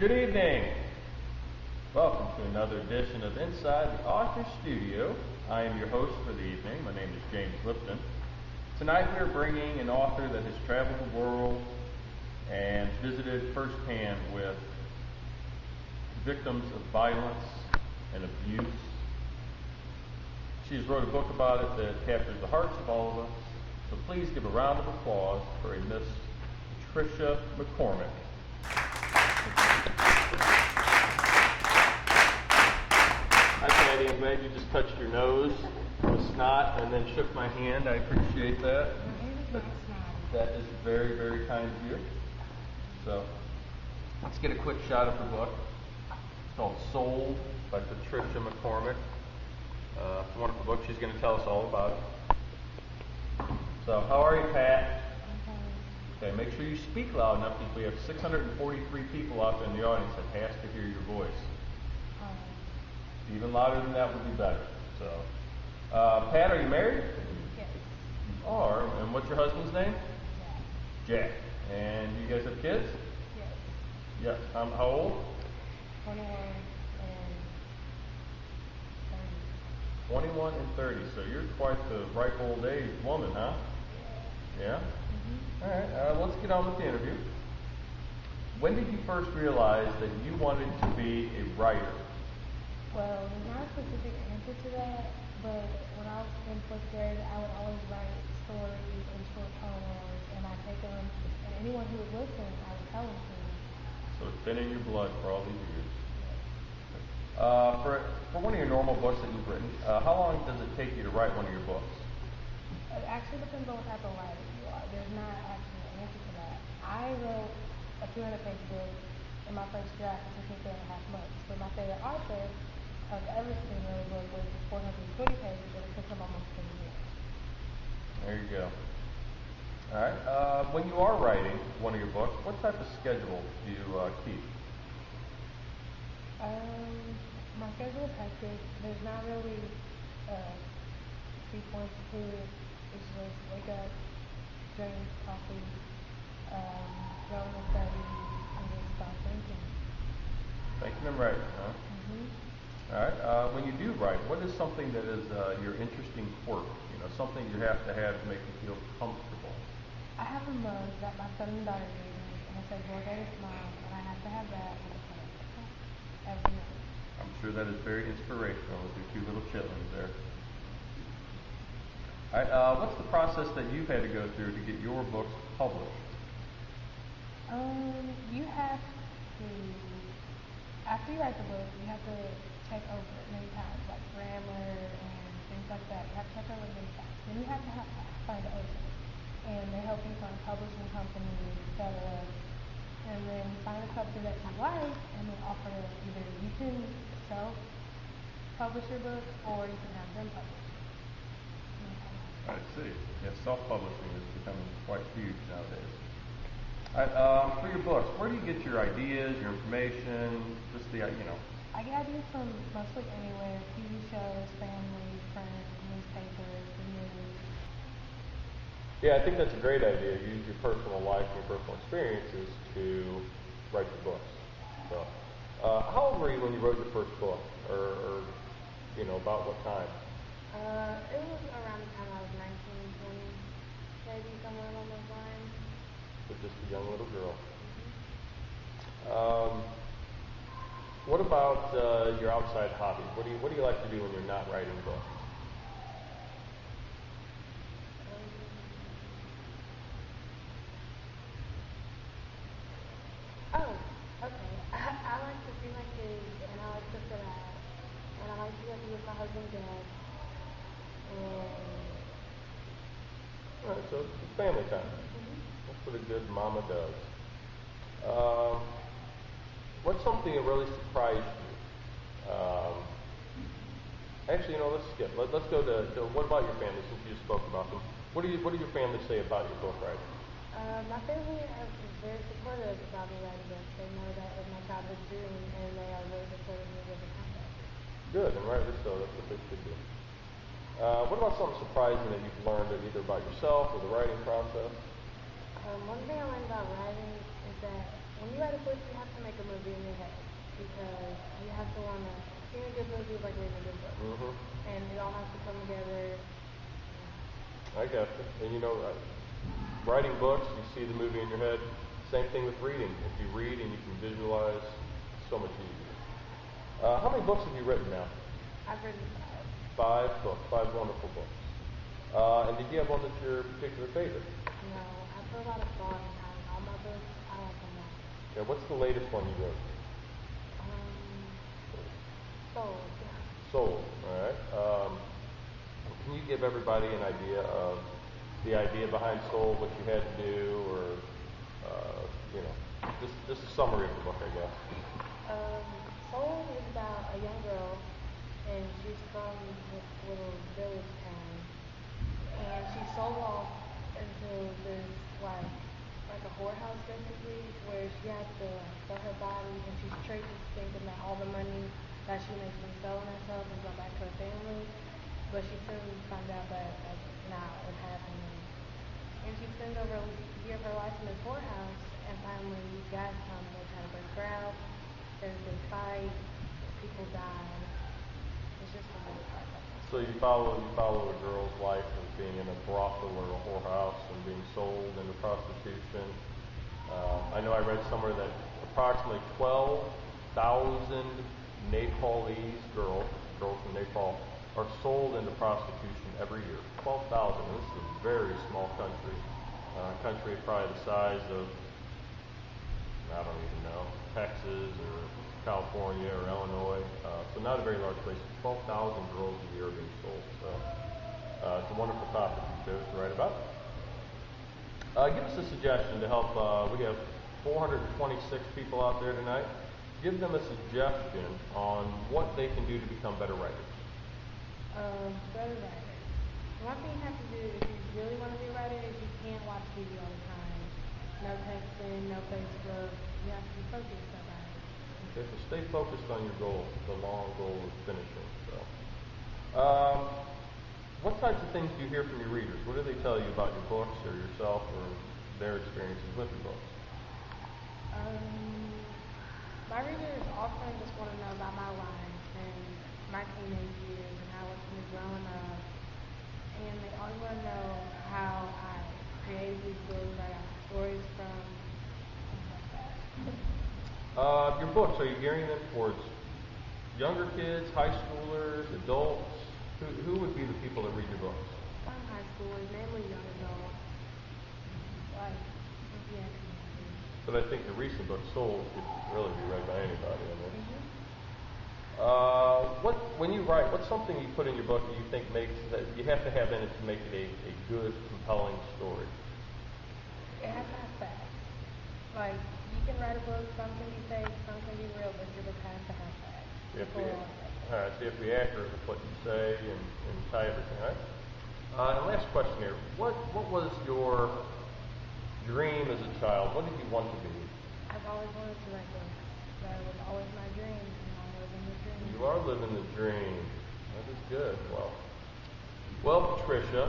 Good evening. Welcome to another edition of Inside the Author Studio. I am your host for the evening. My name is James Lipton. Tonight we are bringing an author that has traveled the world and visited firsthand with victims of violence and abuse. She has wrote a book about it that captures the hearts of all of us. So please give a round of applause for a Miss Patricia McCormick. Hi, Patty. I'm glad you just touched your nose with snot and then shook my hand. I appreciate that. That is very, very kind of you. So, let's get a quick shot of her book. It's called Sold by Patricia McCormick. It's a wonderful book. She's going to tell us all about it. So, how are you, Pat? Okay, make sure you speak loud enough because we have 643 people out there in the audience that has to hear your voice. Even louder than that would be better. So, Pat, are you married? Yes. You are. And what's your husband's name? Jack. Jack. And you guys have kids? Yes. Yes. How old? 21 and 30. 21 and 30. So you're quite the ripe old age woman, huh? Yeah? Mm-hmm. All right. Let's get on with the interview. When did you first realize that you wanted to be a writer? Well, not a specific answer to that, but when I was in fourth grade, I would always write stories and short poems, and I'd take them, and anyone who would listen, I would tell them to. So it's been in your blood for all these years. For one of your normal books that you've written, how long does it take you to write one of your books? It actually depends on what type of writer you are. There's not actually an answer to that. I wrote a 200-page book in my first draft. It took me 3.5 months. But my favorite author I've ever seen in a book was 420 pages, and it took him almost 10 years. There you go. All right. When you are writing one of your books, what type of schedule do you keep? My schedule is hectic. There's not really points to it. It's just wake up, drink coffee, go to study, and just start thinking. Thinking and writing, huh? Mm-hmm. All right. When you do write, what is something that is your interesting quirk? You know, something you have to make you feel comfortable. I have a mug that my son and daughter gave me, and it says "Borgatus Mom," and I have to have that with a pen every night. I'm sure that is very inspirational with your two little chitlins there. All right. What's the process that you've had to go through to get your books published? You have to, after you write the book, you have to check over it many times, like grammar and things like that. You have to check over it many times. Then you have to find an agent, and they help you find publishing companies, etc. And then find a company that you like, and then offer it. Either you can self-publish your book, or you can have them publish it. I see. Yeah, self-publishing is becoming quite huge nowadays. For your books, where do you get your ideas, your information, just the, I get ideas from mostly anywhere: TV shows, family, friends, newspapers, the news. Yeah, I think that's a great idea. Use your personal life and your personal experiences to write your books. So, how old were you when you wrote your first book, or about what time? It was around the time I was 19, 20, maybe somewhere along those lines. So just a young little girl. Mm-hmm. What about your outside hobbies? What do you like to do when you're not writing books? Okay. I like to see my kids, and I like to sit out, and I like to go with my husband, Dad, and All right, so it's family time. mm-hmm. That's what a good mama does. What's something that really surprised you? Actually, let's skip. Let's go to what about your family, since you just spoke about them. What do your family say about your book writing? My family is very supportive about me writing books. They know that it was my childhood dream, and they are really supportive of me with the content. Good, and rightly so. That's what they should do. What about something surprising that you've learned either about yourself or the writing process? One thing I learned about writing is that when you write a books, you have to make a movie in your head because you have to want to. Seeing a good movie is like reading a good book, and it all has to come together. I got you. And you know, writing books, you see the movie in your head. Same thing with reading. If you read and you can visualize, it's so much easier. How many books have you written now? I've written 5 books, 5 wonderful books. And did you have one that's your particular favorite? No, I put a lot of thought behind all my books. I like them all. Yeah, what's the latest one you wrote? Soul, yeah. Soul, all right. Can you give everybody an idea of the idea behind Soul, what you had to do, or just a summary of the book, I guess? Soul is about a young girl, and she's from this little village town, and she's sold off into this like a whorehouse basically, where she has to sell her body, and she's tricked into thinking that all the money that she makes from selling herself is going back to her family, but she soon finds out that that's not what's happening. And she spends over a year of her life in this whorehouse, and finally these guys come and they try to break her out. There's a big fight, people die. It's just a really hard life. So you follow a girl's life of being in a brothel or a whorehouse and being sold into prostitution. I know I read somewhere that approximately 12,000 Nepalese girls from Nepal, are sold into prostitution every year. 12,000. This is a very small country. Country probably the size of, I don't even know, Texas or California or Illinois. So not a very large place. 12,000 girls a year are being sold. So it's a wonderful topic you chose to write about. Give us a suggestion to help. We have 426 people out there tonight. Give them a suggestion on what they can do to become better writers. Better writers. One thing you have to do if you really want to be a writer is you can't watch TV all the time. No texting, no Facebook. You have to be focused on writing. Okay, so stay focused on your goal, the long goal of finishing. So, what types of things do you hear from your readers? What do they tell you about your books or yourself or their experiences with your books? My readers often just want to know about my life and my teenage years and how it's been growing up. And they always want to know how I created these books, where I got the stories from, things like that. Your books, are you gearing them towards younger kids, high schoolers, adults? Who would be the people that read your books? Some high schoolers, mainly young adults, like yeah. But I think the recent book, Soul, could really be read by anybody. I mean. When you write, what's something you put in your book that you think makes that you have to have in it to make it a good, compelling story? It has to have facts. Like, you can write a book, some can be fake, some can be real, but your book has to have facts. All right, so you have to be accurate with what you say and tie everything, right? And last question here. What was your dream as a child? What did you want to be? I've always wanted to write books. That was always my dream, and I'm living the dream. You are living the dream. That is good. Well, Patricia,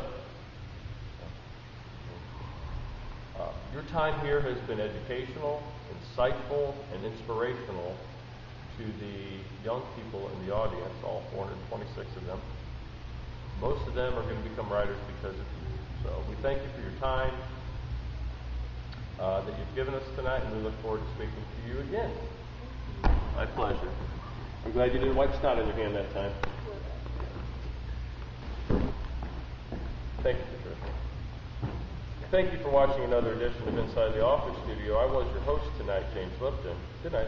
your time here has been educational, insightful, and inspirational to the young people in the audience, all 426 of them. Most of them are going to become writers because of you. So we thank you for your time that you've given us tonight, and we look forward to speaking to you again. My pleasure. I'm glad you didn't wipe snot on your hand that time. Thank you, Patricia. Thank you for watching another edition of Inside the Author Studio. I was your host tonight, James Lipton. Good night.